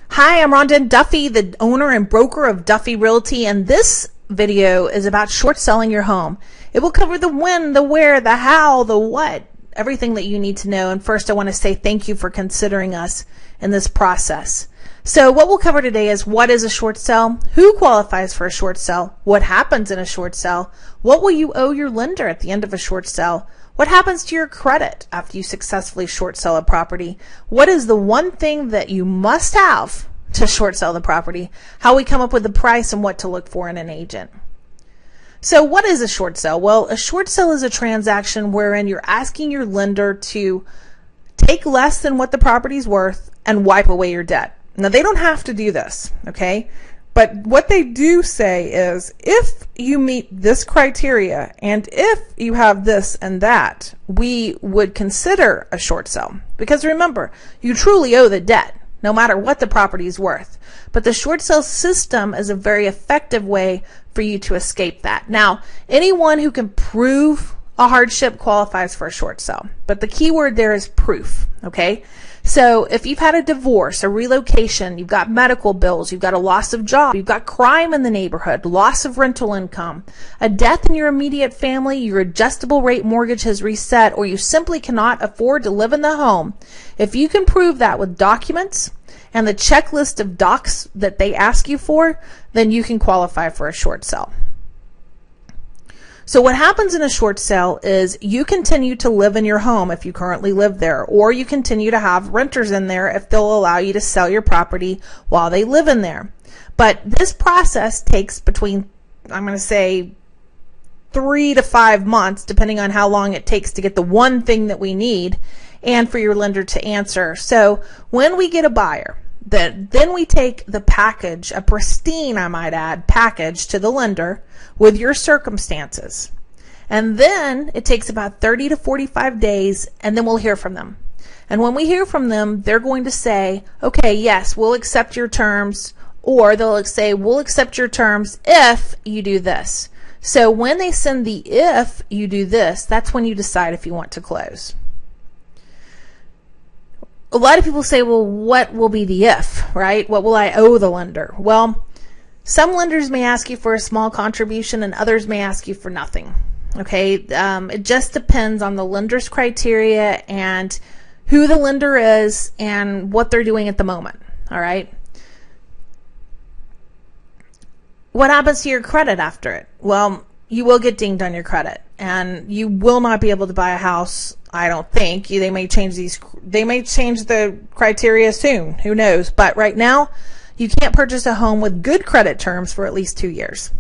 Hi, I'm Rhonda Duffy, the owner and broker of Duffy Realty, and this video is about short selling your home. It will cover the when, the where, the how, the what, everything that you need to know. And first, I want to say thank you for considering us in this process. So what we'll cover today is what is a short sell, who qualifies for a short sell, what happens in a short sell, what will you owe your lender at the end of a short sell, what happens to your credit after you successfully short sell a property, what is the one thing that you must have to short sell the property, how we come up with the price, and what to look for in an agent. So what is a short sell? Well, a short sell is a transaction wherein you're asking your lender to take less than what the property's worth and wipe away your debt. Now, they don't have to do this, okay? But what they do say is, if you meet this criteria and if you have this and that, we would consider a short sell. Because remember, you truly owe the debt, no matter what the property is worth. But the short sell system is a very effective way for you to escape that. Now, anyone who can prove a hardship qualifies for a short sell. But the key word there is proof, okay? So if you've had a divorce, a relocation, you've got medical bills, you've got a loss of job, you've got crime in the neighborhood, loss of rental income, a death in your immediate family, your adjustable rate mortgage has reset, or you simply cannot afford to live in the home, if you can prove that with documents and the checklist of docs that they ask you for, then you can qualify for a short sell. So what happens in a short sell is you continue to live in your home if you currently live there, or you continue to have renters in there if they'll allow you to sell your property while they live in there. But this process takes between, I'm going to say, 3 to 5 months, depending on how long it takes to get the one thing that we need and for your lender to answer. So when we get a buyer, then we take the package, a pristine, I might add, package to the lender with your circumstances. And then it takes about 30 to 45 days, and then we'll hear from them. And when we hear from them, they're going to say, okay, yes, we'll accept your terms, or they'll say, we'll accept your terms if you do this. So when they send the if you do this, that's when you decide if you want to close. A lot of people say, well, what will be the if, right? What will I owe the lender? Well, some lenders may ask you for a small contribution and others may ask you for nothing, okay? It just depends on the lender's criteria and who the lender is and what they're doing at the moment, all right? What happens to your credit after it? Well, you will get dinged on your credit and you will not be able to buy a house, I don't think. They may change the criteria soon, who knows? But right now, you can't purchase a home with good credit terms for at least 2 years.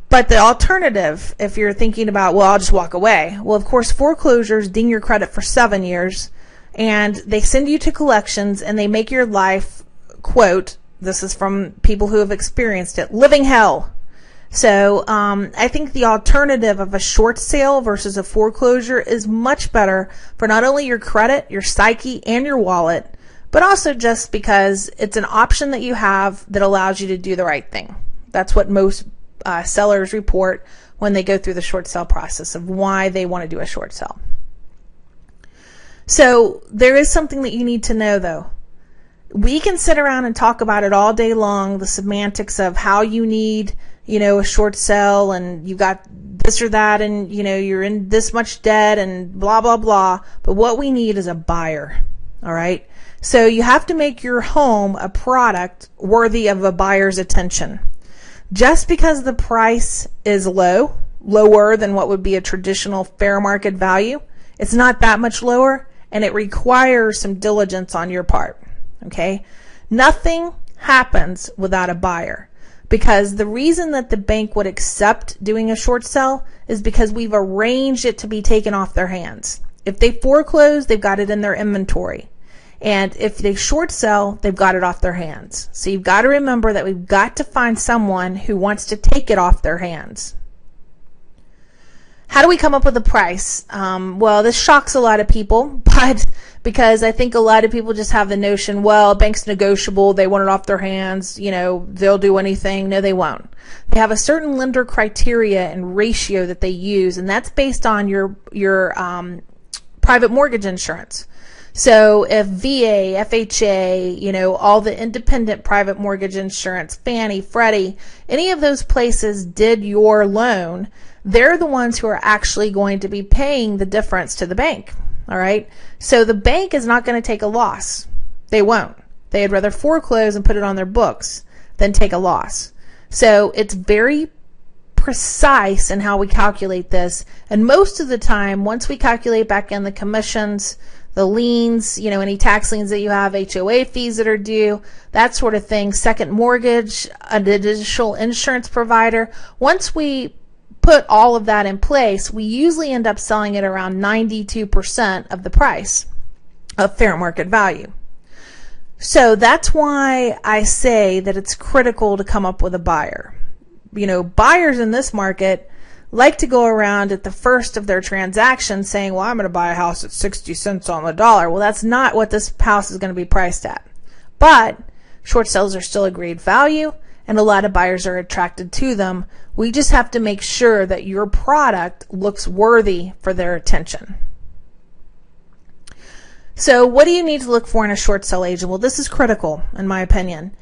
But the alternative, if you're thinking about, well, I'll just walk away. Well, of course, foreclosures ding your credit for 7 years, and they send you to collections, and they make your life, quote, this is from people who have experienced it, living hell. So I think the alternative of a short sale versus a foreclosure is much better for not only your credit, your psyche, and your wallet, but also just because it's an option that you have that allows you to do the right thing. That's what most sellers report when they go through the short sale process of why they want to do a short sale. So there is something that you need to know, though. We can sit around and talk about it all day long, the semantics of how you need, a short sell, and you got this or that, and you're in this much debt and blah blah blah. But what we need is a buyer. All right. So you have to make your home a product worthy of a buyer's attention. Just because the price is lower than what would be a traditional fair market value, it's not that much lower, and it requires some diligence on your part. Okay. Nothing happens without a buyer. Because the reason that the bank would accept doing a short sell is because we've arranged it to be taken off their hands. If they foreclose, they've got it in their inventory. And if they short sell, they've got it off their hands. So you've got to remember that we've got to find someone who wants to take it off their hands. How do we come up with a price? Well, this shocks a lot of people, but because I think a lot of people just have the notion, well, bank's negotiable, they want it off their hands, they'll do anything. No, they won't. They have a certain lender criteria and ratio that they use, and that's based on your private mortgage insurance. So if VA, FHA, you know, all the independent private mortgage insurance, Fannie, Freddie, any of those places did your loan, they're the ones who are actually going to be paying the difference to the bank. All right. So the bank is not going to take a loss. They won't. They'd rather foreclose and put it on their books than take a loss. So it's very precise in how we calculate this. And most of the time, once we calculate back in the commissions, the liens, you know, any tax liens that you have, HOA fees that are due, that sort of thing, second mortgage, an additional insurance provider, once we put all of that in place, we usually end up selling it around 92% of the price of fair market value. So that's why I say that it's critical to come up with a buyer. You know, buyers in this market like to go around at the first of their transaction saying, well, I'm going to buy a house at 60 cents on the dollar. Well, that's not what this house is going to be priced at. But short sales are still a great value, and a lot of buyers are attracted to them. We just have to make sure that your product looks worthy for their attention. So what do you need to look for in a short sale agent? Well, this is critical, in my opinion.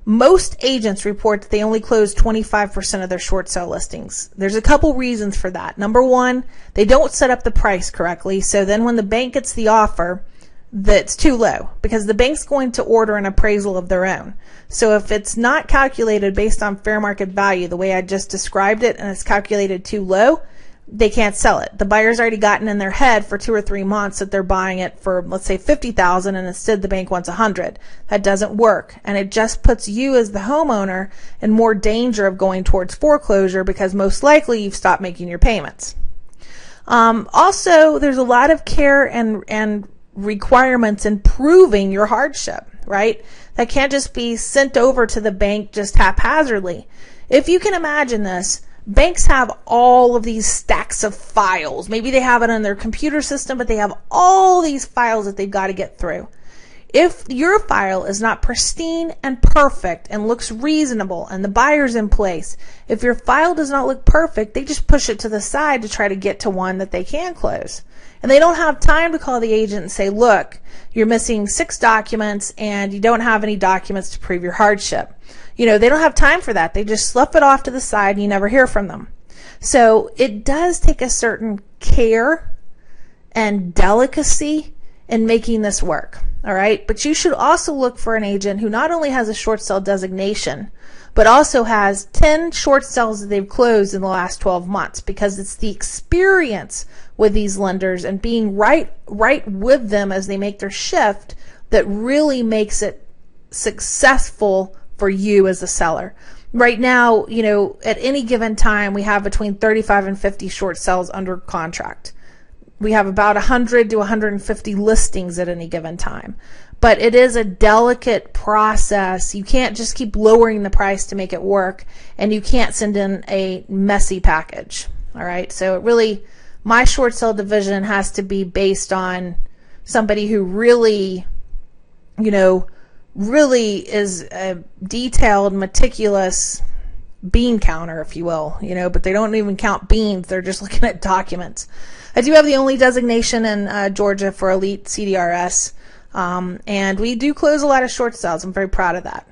Most agents report that they only close 25% of their short sale listings. There's a couple reasons for that. Number one, they don't set up the price correctly. So then when the bank gets the offer, that's too low, because the bank's going to order an appraisal of their own. So if it's not calculated based on fair market value the way I just described it, and it's calculated too low, they can't sell it. The buyer's already gotten in their head for 2 or 3 months that they're buying it for, let's say, $50,000, and instead the bank wants $100,000. That doesn't work, and it just puts you as the homeowner in more danger of going towards foreclosure, because most likely you've stopped making your payments. Also, there's a lot of care and requirements in proving your hardship, right? That can't just be sent over to the bank just haphazardly. If you can imagine this, banks have all of these stacks of files. Maybe they have it on their computer system, but they have all these files that they've got to get through. If your file is not pristine and perfect and looks reasonable and the buyer's in place, if your file does not look perfect, they just push it to the side to try to get to one that they can close. And they don't have time to call the agent and say, look, you're missing 6 documents and you don't have any documents to prove your hardship. You know, they don't have time for that. They just slough it off to the side and you never hear from them. So it does take a certain care and delicacy in making this work. All right. But you should also look for an agent who not only has a short sale designation, but also has 10 short sales that they've closed in the last 12 months, because it's the experience with these lenders and being right with them as they make their shift that really makes it successful for you as a seller. Right now, you know, at any given time, we have between 35 and 50 short sales under contract. We have about 100 to 150 listings at any given time. But it is a delicate process. You can't just keep lowering the price to make it work, and you can't send in a messy package. All right. So it really, my short sale division has to be based on somebody who really, you know, really is a detailed, meticulous bean counter, if you will, you know, but they don't even count beans. They're just looking at documents. I do have the only designation in Georgia for Elite CDRS. And we do close a lot of short sales. I'm very proud of that.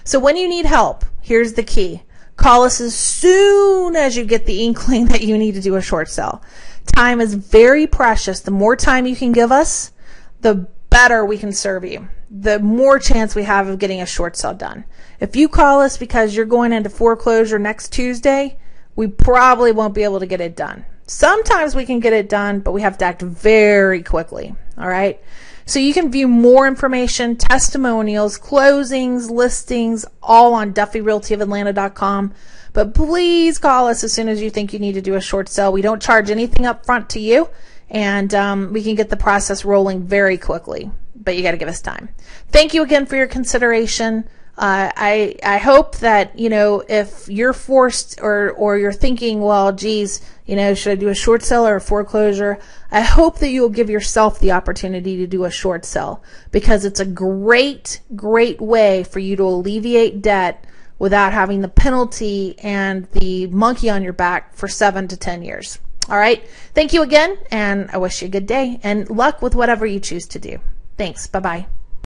So when you need help, here's the key. Call us as soon as you get the inkling that you need to do a short sale. Time is very precious. The more time you can give us, the better we can serve you. The more chance we have of getting a short sale done. If you call us because you're going into foreclosure next Tuesday, we probably won't be able to get it done. Sometimes we can get it done, but we have to act very quickly. All right. So you can view more information, testimonials, closings, listings, all on DuffyRealtyOfAtlanta.com. But please call us as soon as you think you need to do a short sale. We don't charge anything up front to you, and we can get the process rolling very quickly. But you got to give us time. Thank you again for your consideration. I hope that, you know, if you're forced or you're thinking, well, geez, you know, should I do a short sale or a foreclosure? I hope that you'll give yourself the opportunity to do a short sale, because it's a great, great way for you to alleviate debt without having the penalty and the monkey on your back for 7 to 10 years. All right. Thank you again, and I wish you a good day and luck with whatever you choose to do. Thanks. Bye-bye.